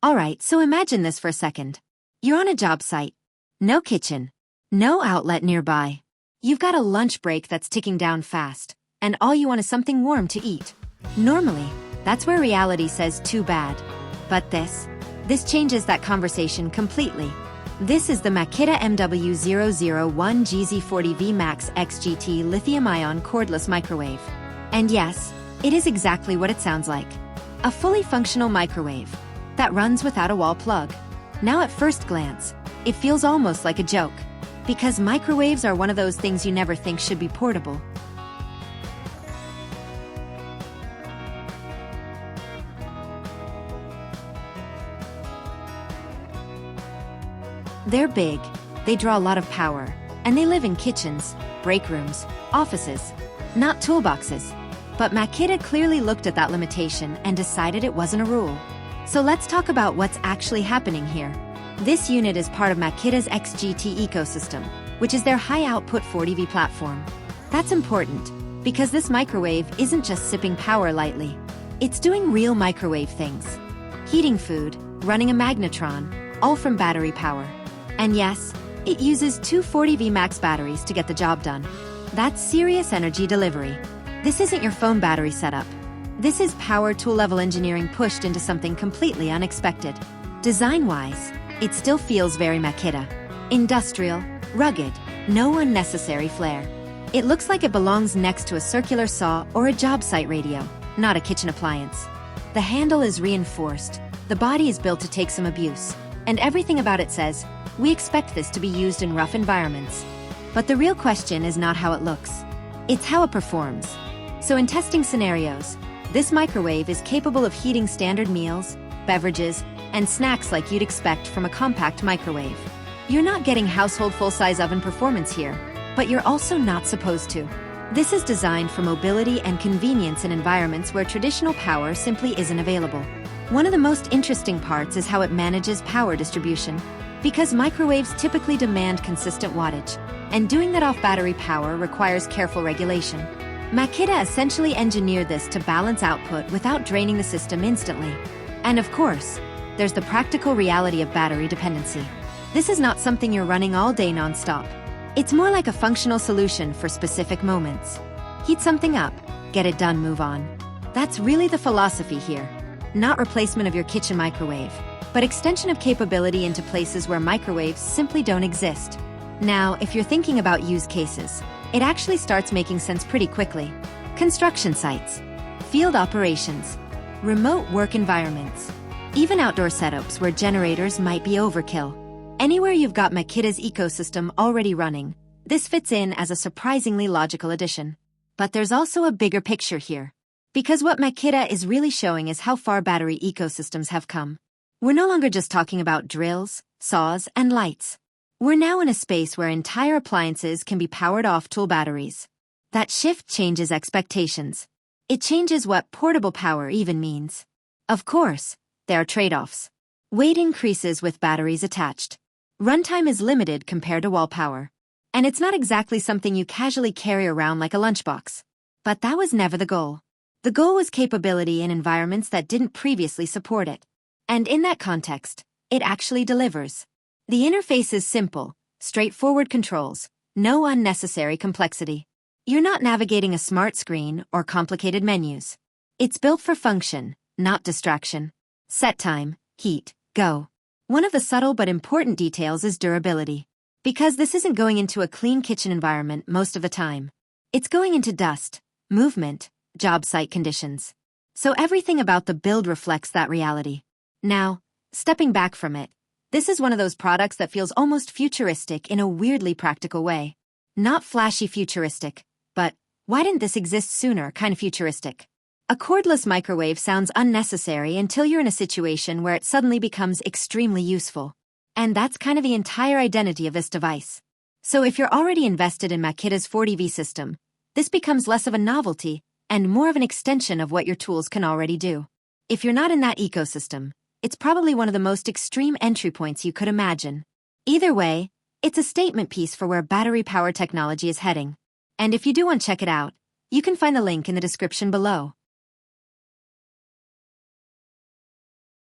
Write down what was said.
Alright, so imagine this for a second. You're on a job site. No kitchen. No outlet nearby. You've got a lunch break that's ticking down fast, and all you want is something warm to eat. Normally, that's where reality says too bad. But this changes that conversation completely. This is the Makita MW001GZ 40V MAX XGT lithium-ion cordless microwave. And yes, it is exactly what it sounds like. A fully functional microwave that runs without a wall plug. Now at first glance, it feels almost like a joke, because microwaves are one of those things you never think should be portable. They're big, they draw a lot of power, and they live in kitchens, break rooms, offices, not toolboxes. But Makita clearly looked at that limitation and decided it wasn't a rule. So let's talk about what's actually happening here. This unit is part of Makita's XGT ecosystem, which is their high-output 40V platform. That's important, because this microwave isn't just sipping power lightly. It's doing real microwave things. Heating food, running a magnetron, all from battery power. And yes, it uses two 40V max batteries to get the job done. That's serious energy delivery. This isn't your phone battery setup. This is power tool-level engineering pushed into something completely unexpected. Design-wise, it still feels very Makita. Industrial, rugged, no unnecessary flair. It looks like it belongs next to a circular saw or a job site radio, not a kitchen appliance. The handle is reinforced, the body is built to take some abuse, and everything about it says, we expect this to be used in rough environments. But the real question is not how it looks. It's how it performs. So in testing scenarios, this microwave is capable of heating standard meals, beverages, and snacks like you'd expect from a compact microwave. You're not getting household full-size oven performance here, but you're also not supposed to. This is designed for mobility and convenience in environments where traditional power simply isn't available. One of the most interesting parts is how it manages power distribution, because microwaves typically demand consistent wattage, and doing that off battery power requires careful regulation. Makita essentially engineered this to balance output without draining the system instantly. And of course, there's the practical reality of battery dependency. This is not something you're running all day non-stop. It's more like a functional solution for specific moments. Heat something up, get it done, move on. That's really the philosophy here. Not replacement of your kitchen microwave, but extension of capability into places where microwaves simply don't exist. Now, if you're thinking about use cases, it actually starts making sense pretty quickly. Construction sites, field operations, remote work environments, even outdoor setups where generators might be overkill. Anywhere you've got Makita's ecosystem already running, this fits in as a surprisingly logical addition. But there's also a bigger picture here. Because what Makita is really showing is how far battery ecosystems have come. We're no longer just talking about drills, saws, and lights. We're now in a space where entire appliances can be powered off tool batteries. That shift changes expectations. It changes what portable power even means. Of course, there are trade-offs. Weight increases with batteries attached. Runtime is limited compared to wall power. And it's not exactly something you casually carry around like a lunchbox. But that was never the goal. The goal was capability in environments that didn't previously support it. And in that context, it actually delivers. The interface is simple, straightforward controls, no unnecessary complexity. You're not navigating a smart screen or complicated menus. It's built for function, not distraction. Set time, heat, go. One of the subtle but important details is durability. Because this isn't going into a clean kitchen environment most of the time. It's going into dust, movement, job site conditions. So everything about the build reflects that reality. Now, stepping back from it, this is one of those products that feels almost futuristic in a weirdly practical way. Not flashy futuristic, but why didn't this exist sooner kind of futuristic. A cordless microwave sounds unnecessary until you're in a situation where it suddenly becomes extremely useful. And that's kind of the entire identity of this device. So if you're already invested in Makita's 40V system, this becomes less of a novelty and more of an extension of what your tools can already do. If you're not in that ecosystem, it's probably one of the most extreme entry points you could imagine. Either way, it's a statement piece for where battery power technology is heading. And if you do want to check it out, you can find the link in the description below.